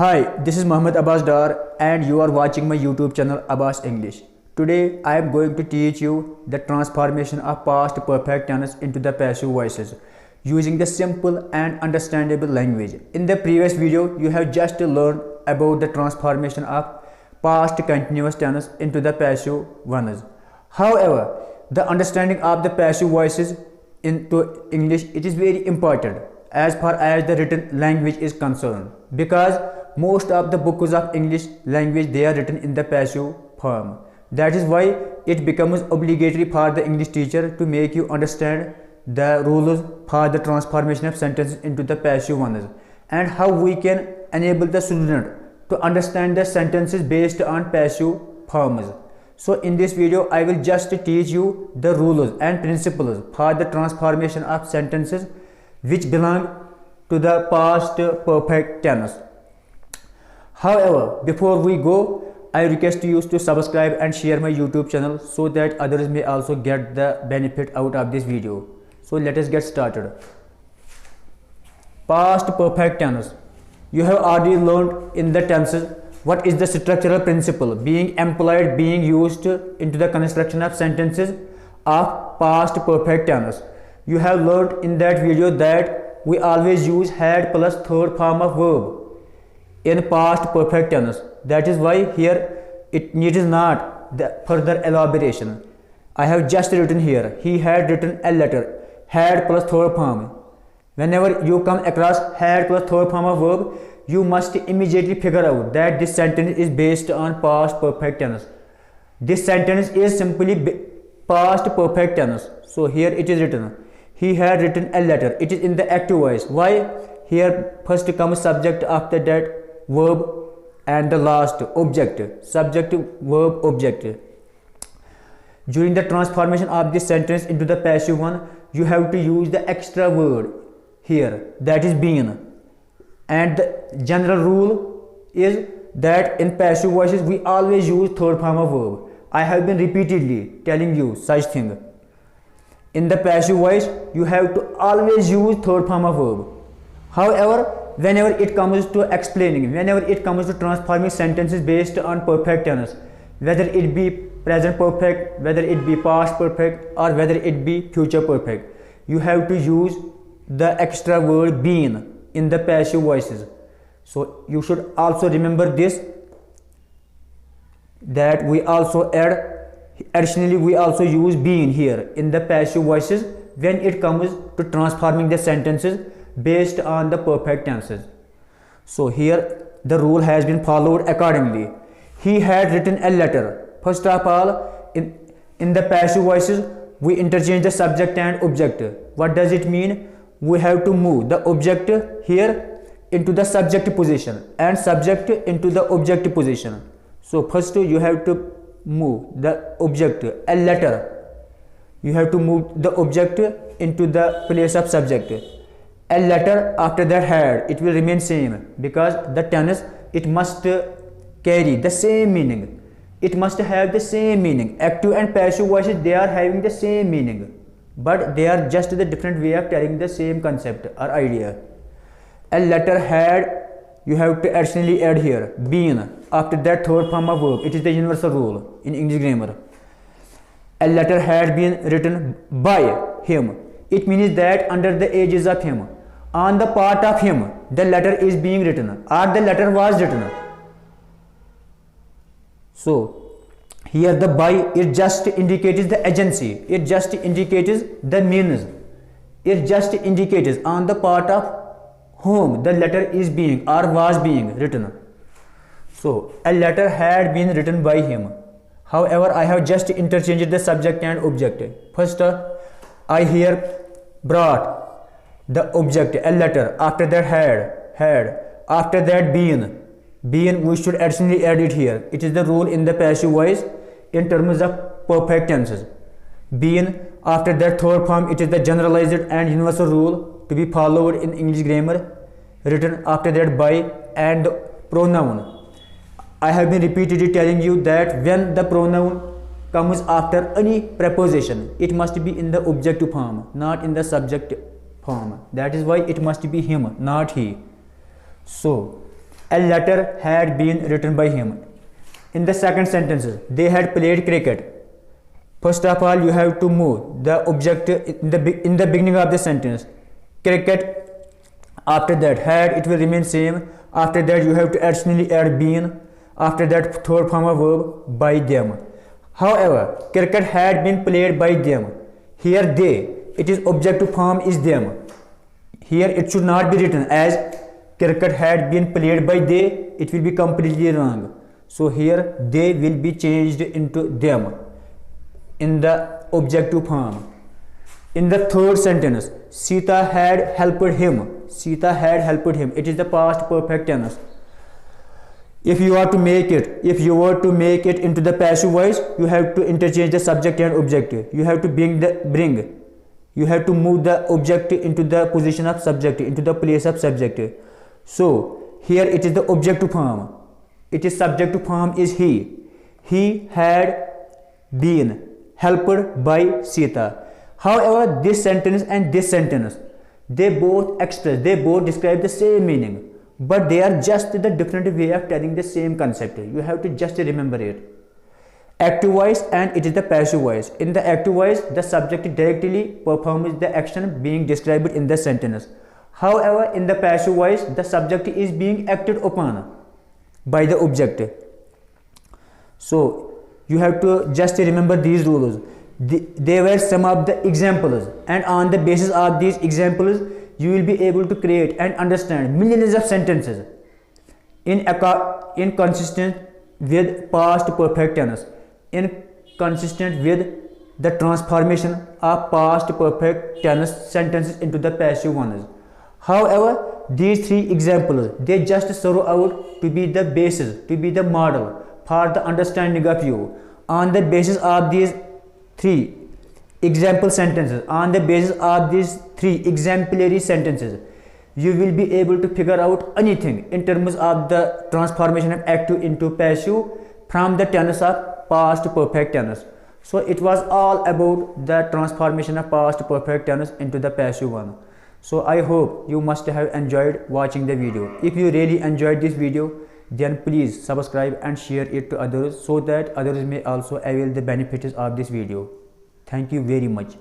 Hi, this is Mohammed Abbas Dar and you are watching my YouTube channel Abbas English. Today I am going to teach you the transformation of past perfect tense into the passive voices using the simple and understandable language. In the previous video, you have just learned about the transformation of past continuous tense into the passive ones. However, the understanding of the passive voices into English it is very important as far as the written language is concerned, because most of the books of English language they are written in the passive form. That is why it becomes obligatory for the English teacher to make you understand the rules for the transformation of sentences into the passive ones and how we can enable the student to understand the sentences based on passive forms. So in this video I will just teach you the rules and principles for the transformation of sentences which belong to the past perfect tense. However, before we go, I request you to subscribe and share my YouTube channel so that others may also get the benefit out of this video. So let us get started. Past perfect tense. You have already learned in the tenses what is the structural principle being employed, being used into the construction of sentences of past perfect tense. You have learned in that video that we always use had plus third form of verb in past perfect tense. That is why here it needs not the further elaboration. I have just written here, he had written a letter, had plus third form. Whenever you come across had plus third form of verb, you must immediately figure out that this sentence is based on past perfect tense. This sentence is simply past perfect tense. So here it is written, he had written a letter. It is in the active voice. Why? Here first comes subject, after that verb, and the last object. Subject, verb, object. During the transformation of this sentence into the passive one, you have to use the extra word here, that is been. And the general rule is that in passive voices we always use third form of verb. I have been repeatedly telling you such thing. In the passive voice, you have to always use third form of verb. However, whenever it comes to explaining, whenever it comes to transforming sentences based on perfect tense, whether it be present perfect, whether it be past perfect, or whether it be future perfect, you have to use the extra word been in the passive voices. So you should also remember this, that we also add, additionally we also use been here in the passive voices when it comes to transforming the sentences based on the perfect tenses. So here the rule has been followed accordingly. He had written a letter. First of all, in the passive voices we interchange the subject and object. What does it mean? We have to move the object here into the subject position and subject into the object position. So first you have to move the object, a letter. You have to move the object into the place of subject. A letter, after that had, it will remain same, because the tense it must carry the same meaning. It must have the same meaning. Active and passive voices they are having the same meaning, but they are just the different way of telling the same concept or idea. A letter had, you have to additionally add here been after that third form of verb. It is the universal rule in English grammar. A letter had been written by him. It means that under the aegis of him, on the part of him, the letter is being written or the letter was written. So here the by it just indicates the agency, it just indicates the means, it just indicates on the part of whom the letter is being or was being written. So a letter had been written by him. However, I have just interchanged the subject and object. First I here brought the object, a letter, after that had, after that been we should additionally add it here. It is the rule in the passive voice in terms of perfect tenses. Been after that third form, it is the generalized and universal rule to be followed in English grammar. Written after that by, and the pronoun. I have been repeatedly telling you that when the pronoun comes after any preposition, it must be in the objective form, not in the subject form. That is why it must be him, not he. So A letter had been written by him. In the second sentence, they had played cricket. First of all, you have to move the object in the beginning of the sentence. Cricket. After that, had, it will remain same. After that, you have to additionally add been. After that, third form of verb, by them. However, cricket had been played by them. Here they, it is objective form is them. Here it should not be written as cricket had been played by they. It will be completely wrong. So here they will be changed into them in the objective form. In the third sentence, Sita had helped him. Sita had helped him. It is the past perfect tense. If you were to make it into the passive voice, you have to interchange the subject and object. You have to bring. You have to move the object into the position of subject, into the place of subject. So here it is the objective form. It is subjective form is he. He had been helped by Sita. However, this sentence and this sentence, they both describe the same meaning, but they are just the different way of telling the same concept. You have to just remember it. Active voice and it is the passive voice. In the active voice, the subject directly performs the action being described in the sentence. However, in the passive voice, the subject is being acted upon by the object. So you have to just remember these rules. They were some of the examples, and on the basis of these examples, you will be able to create and understand millions of sentences inconsistent with past perfect tense, inconsistent with the transformation of past perfect tense sentences into the passive ones. However, these three examples, they just serve out to be the basis, to be the model for the understanding of you. On the basis of these three example sentences, on the basis of these three exemplary sentences, you will be able to figure out anything in terms of the transformation of active into passive from the tense of past perfect tense. So it was all about the transformation of past perfect tense into the passive one. So I hope you must have enjoyed watching the video. If you really enjoyed this video, then please subscribe and share it to others so that others may also avail the benefits of this video. Thank you very much.